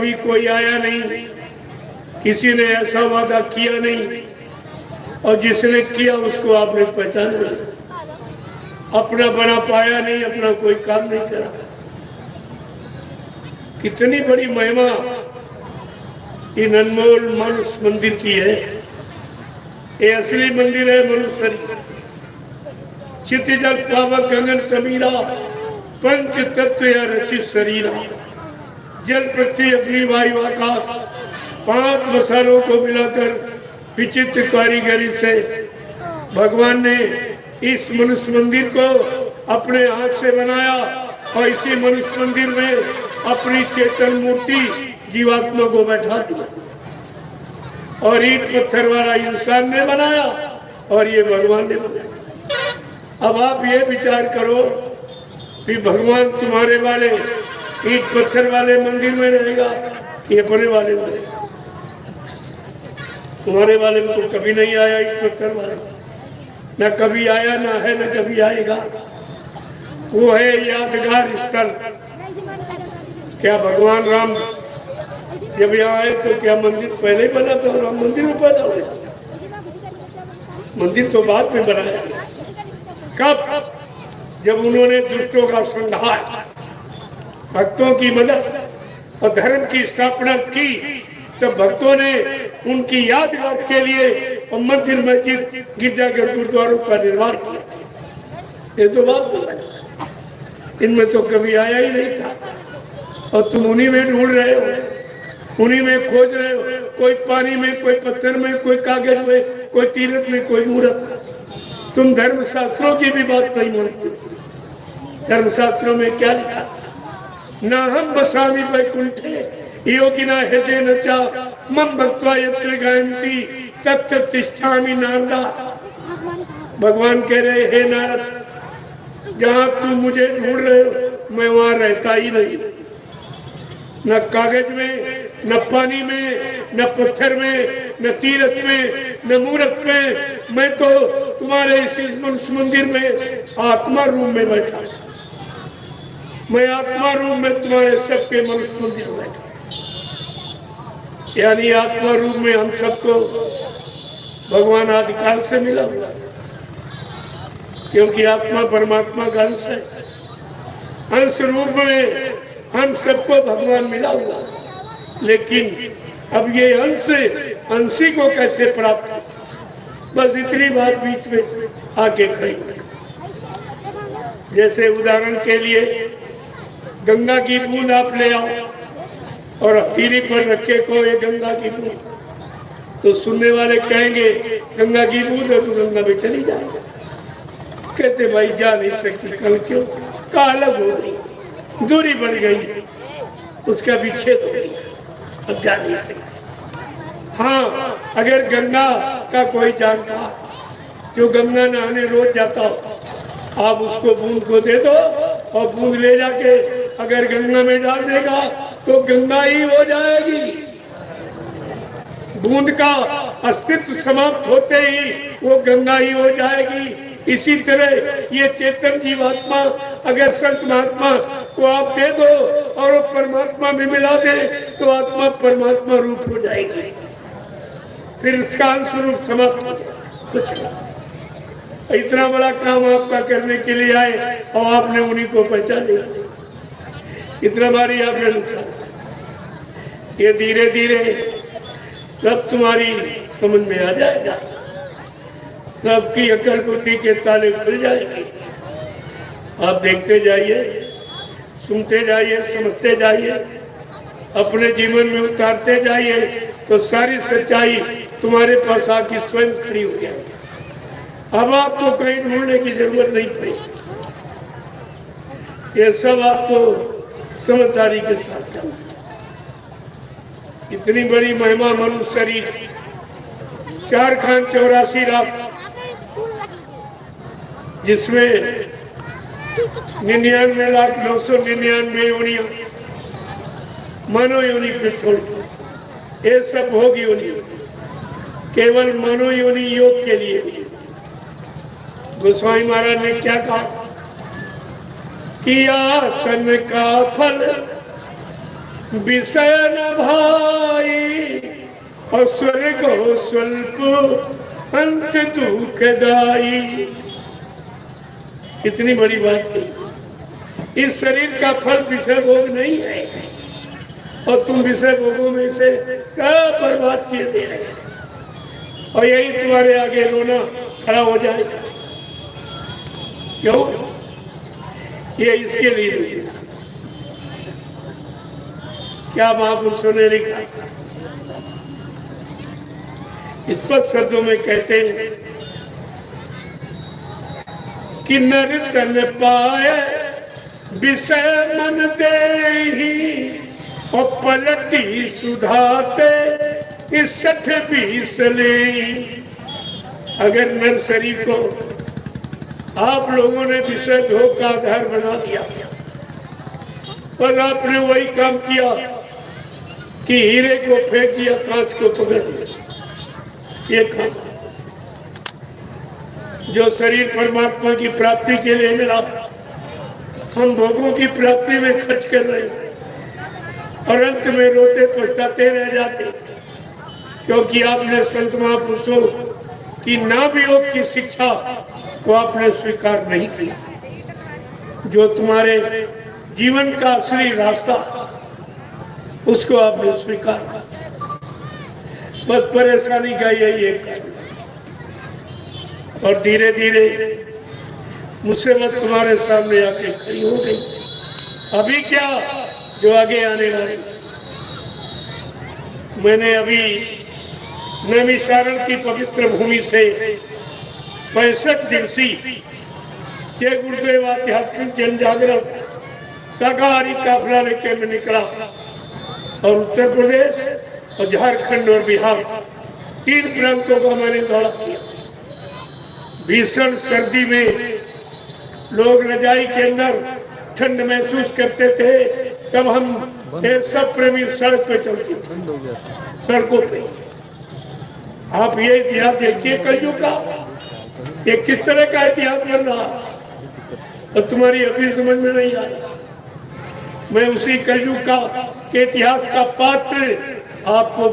कभी कोई आया नहीं, किसी ने ऐसा वादा किया नहीं, और जिसने किया उसको आपने पहचाना नहीं, अपना बना पाया नहीं, अपना कोई काम नहीं करा। कितनी बड़ी महिमा इन अनमोल मनुष्य मंदिर की है। ये असली मंदिर है मनुष्य। चित जल पावक गगन समीरा, पंच तत्व या रचित शरीरा। जल पृथ्वी अग्नि वायु आकाश 5 मसालों को मिलाकर विचित्र कारीगरी से भगवान ने इस मनुष्य मंदिर को अपने हाथ से बनाया, और इसी मनुष्य मंदिर में अपनी चेतन मूर्ति जीवात्मा को बैठा दिया। और ईंट पत्थर वाला इंसान ने बनाया और ये भगवान ने बनाया। अब आप ये विचार करो कि भगवान तुम्हारे वाले ईंट पत्थर वाले मंदिर में रहेगा कि अपने वाले में रहेगा? तुम्हारे वाले में तो कभी नहीं आया ईंट पत्थर वाले, न कभी आया, ना है, न कभी आएगा। वो है यादगार स्थल। क्या भगवान राम जब यहाँ आए तो क्या मंदिर पहले ही बना था? राम मंदिर में पैदा हुए थे? मंदिर तो बाद में बनाया। कब? जब उन्होंने दुष्टों का संहार, भक्तों की मदद और धर्म की स्थापना की, तब भक्तों ने उनकी यादगार के लिए और मंदिर, मस्जिद, गिरजाघर, गुरुद्वारों का निर्माण किया। ये तो बात है, इनमें तो कभी आया ही नहीं था, और तुम उन्हीं में ढूंढ रहे हो, उन्हीं में खोज रहे हो। कोई पानी में, कोई पत्थर में, कोई कागज में, कोई तीरथ में, कोई मूर्त। तुम धर्मशास्त्रों की भी बात नहीं मानते। धर्मशास्त्रों में क्या लिखा? ना हम बसामी वैकुंठे योगिना हृदय नचा मम भक्त्वा यत्र गायन्ति तत्र तिष्ठामि नारदा। भगवान कह रहे, हे नारद, जहाँ तुम मुझे ढूंढ रहे हो मैं वहाँ रहता ही नहीं। न कागज में, न पानी में, न पत्थर में, न तीरथ में, न मूर्त में। मैं तो तुम्हारे इस मनुष्य मंदिर में आत्मा रूप में बैठा। मैं आत्मा रूप में तुम्हारे सबके मनुष्य मंदिर में बैठा। यानी आत्मा रूप में हम सबको भगवान आदिकाल से मिला हुआ, क्योंकि आत्मा परमात्मा का अंश है। अंश रूप में हम सबको भगवान मिला हुआ। लेकिन अब ये अंशी को कैसे प्राप्त हो? बस इतनी बात बीच में आके खड़ी। जैसे उदाहरण के लिए गंगा की बूंद आप ले आओ और हथेली पर रखे को ये गंगा की बूंद, तो सुनने वाले कहेंगे गंगा की बूंद है तो गंगा में चली जाएगा। कहते भाई जा नहीं सकती, कल क्यों? का अलग हो गई, दूरी बढ़ गई, उसका विच्छेद हो गया, अब जा नहीं सकती। हाँ, अगर गंगा का कोई जानकार जो गंगा नहाने रोज जाता हो, आप उसको बूंद को दे दो और बूंद ले जाके अगर गंगा में डाल देगा तो गंगा ही हो जाएगी। बूंद का अस्तित्व समाप्त होते ही वो गंगा ही हो जाएगी। इसी तरह ये चेतन जीवात्मा अगर संत महात्मा को आप दे दो और वो परमात्मा में मिला दे तो आत्मा परमात्मा रूप हो जाएगी। फिर उसका अंश रूप समाप्त हो जाएगा। कुछ इतना बड़ा काम आपका करने के लिए आए और आपने उन्हीं को पहचाने, इतना भारी आपने नुकसान। ये धीरे धीरे सब तुम्हारी समझ में आ जाएगा, सबकी अकल बुद्धि के ताले खुल जाएंगे। आप देखते जाइए, सुनते जाइए, समझते जाइए, अपने जीवन में उतारते जाइए, तो सारी सच्चाई तुम्हारे पास आके स्वयं खड़ी हो जाएगी। अब आपको कहीं ढूंढने की जरूरत नहीं पड़ेगी। ये सब आपको समझदारी के साथ चलना। इतनी बड़ी महिमा मनुष्य शरीर, 4 खान 84 लाख, जिसमें 99,999 योनियां मानव योनि पे छोड़, ये सब होगी योनि, केवल मानव योनि योग के लिए। गोस्वामी महाराज ने क्या कहा? किया तन का फल विषय न भाई और स्वर्ग हो स्वल्प अंत दुखदाई। इतनी बड़ी बात कही। इस शरीर का फल विषय भोग नहीं है और तुम विषय भोगों में से सब बर्बाद किए दे रहे हैं और यही तुम्हारे आगे रोना खड़ा हो जाएगा। क्यों? ये इसके लिए नहीं। क्या महापुरुषों ने लिखा? स्पष्ट शब्दों में कहते हैं कि नर तन पाए विषय मन देहि और पलटी सुधाते इस 60-20 ले। अगर नर शरीर को आप लोगों ने विषय भोग का आधार बना दिया और आपने वही काम किया कि हीरे को फेंक दिया, कांच को पकड़ दिया। ये काम जो शरीर परमात्मा की प्राप्ति के लिए मिला, हम भोगों की प्राप्ति में खर्च कर रहे हैं और अंत में रोते पछताते रह जाते, क्योंकि आपने संत महापुरुषों की नामयोग की शिक्षा को आपने स्वीकार नहीं किया। जो तुम्हारे जीवन का असली रास्ता, उसको आपने स्वीकार किया। बस परेशानी का यही एक, और धीरे धीरे मुसीबत तुम्हारे सामने आके खड़ी हो गई। अभी क्या, जो आगे आने वाली। मैंने अभी नैमिषारण की पवित्र भूमि से 65 दिवसीय जय गुरुदेव आध्यात्मिक जन जागरण शाकाहारी काफिला लेके मैं निकला और उत्तर प्रदेश और झारखंड और बिहार 3 प्रांतों का मैंने दौरा किया। भीषण सर्दी में लोग रजाई के अंदर ठंड महसूस करते थे, तब हम सब प्रेमी सड़क पे चलते थे, सड़कों पे। आप ये इतिहास देखिए कलयुग का, ये किस तरह का इतिहास बन रहा और तुम्हारी अभी समझ में नहीं आ रहा। मैं उसी कलयुग का के इतिहास का पात्र आपको